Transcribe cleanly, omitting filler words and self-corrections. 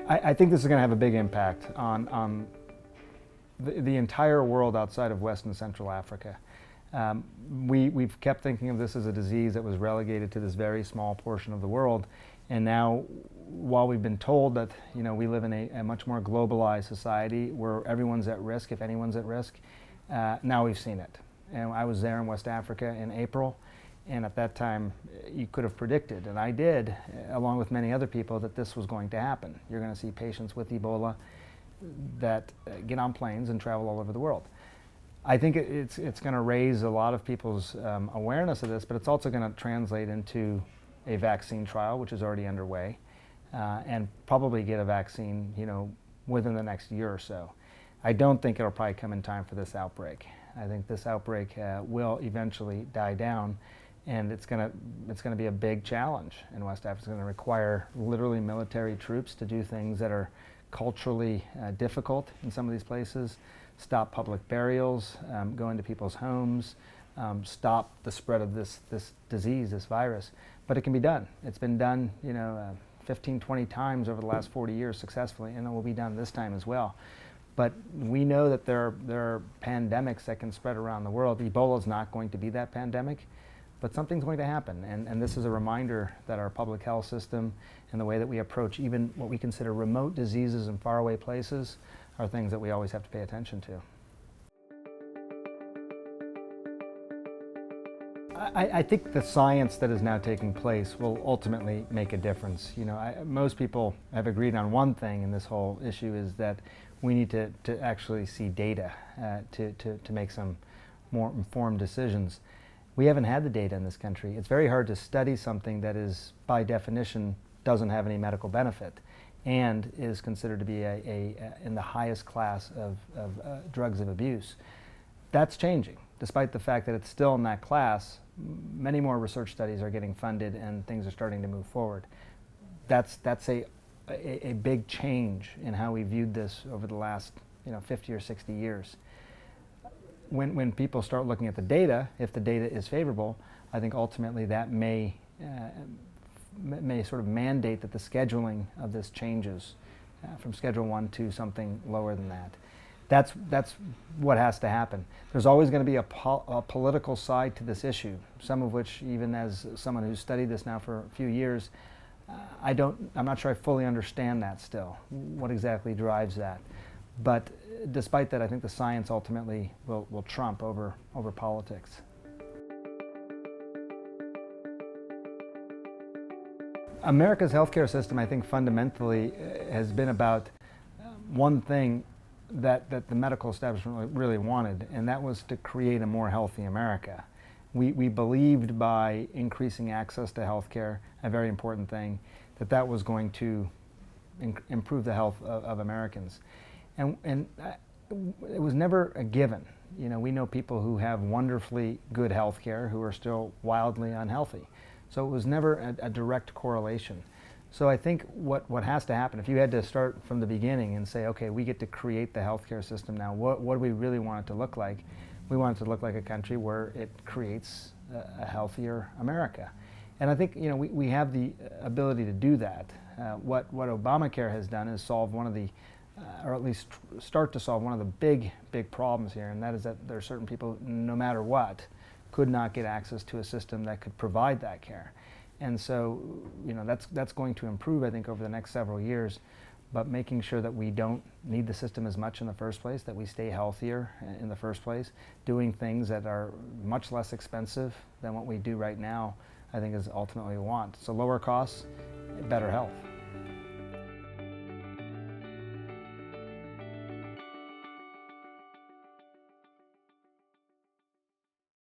I think this is going to have a big impact on the entire world outside of West and Central Africa. We've kept thinking of this as a disease that was relegated to this very small portion of the world, and now, while we've been told that we live in a much more globalized society where everyone's at risk, if anyone's at risk, now we've seen it. And I was there in West Africa in April, and at that time you could have predicted, and I did, along with many other people, that this was going to happen. You're going to see patients with Ebola that get on planes and travel all over the world. I think it's going to raise a lot of people's awareness of this, but it's also going to translate into a vaccine trial, which is already underway, and probably get a vaccine, within the next year or so. I don't think it'll probably come in time for this outbreak. I think this outbreak will eventually die down, and it's going to be a big challenge in West Africa. It's going to require literally military troops to do things that are culturally difficult in some of these places, stop public burials, go into people's homes, stop the spread of this disease, this virus. But it can be done. It's been done 15, 20 times over the last 40 years successfully, and it will be done this time as well. But we know that there are pandemics that can spread around the world. Ebola is not going to be that pandemic, but something's going to happen. And this is a reminder that our public health system and the way that we approach even what we consider remote diseases in faraway places are things that we always have to pay attention to. I think the science that is now taking place will ultimately make a difference. Most people have agreed on one thing in this whole issue, is that we need to actually see data to make some more informed decisions. We haven't had the data in this country. It's very hard to study something that is, by definition, doesn't have any medical benefit and is considered to be in the highest class of drugs of abuse. That's changing. Despite the fact that it's still in that class, many more research studies are getting funded and things are starting to move forward. That's a big change in how we viewed this over the last 50 or 60 years. When people start looking at the data, if the data is favorable, I think ultimately that may sort of mandate that the scheduling of this changes from Schedule 1 to something lower than that. That's what has to happen. There's always going to be a political side to this issue, some of which, even as someone who's studied this now for a few years, I'm not sure I fully understand that still, what exactly drives that. But despite that, I think the science ultimately will trump over politics. America's healthcare system, I think, fundamentally has been about one thing that the medical establishment really wanted, and that was to create a more healthy America. We believed by increasing access to healthcare, a very important thing, that was going to improve the health of Americans. And it was never a given. We know people who have wonderfully good health care who are still wildly unhealthy. So it was never a direct correlation. So I think what has to happen, if you had to start from the beginning and say, okay, we get to create the healthcare system now, what do we really want it to look like? We want it to look like a country where it creates a healthier America. And I think we have the ability to do that. What Obamacare has done is solve one of the or at least start to solve one of the big problems here, and that is that there are certain people, no matter what, could not get access to a system that could provide that care. And so, that's going to improve, I think, over the next several years, but making sure that we don't need the system as much in the first place, that we stay healthier in the first place, doing things that are much less expensive than what we do right now, I think is ultimately what we want. So lower costs, better health.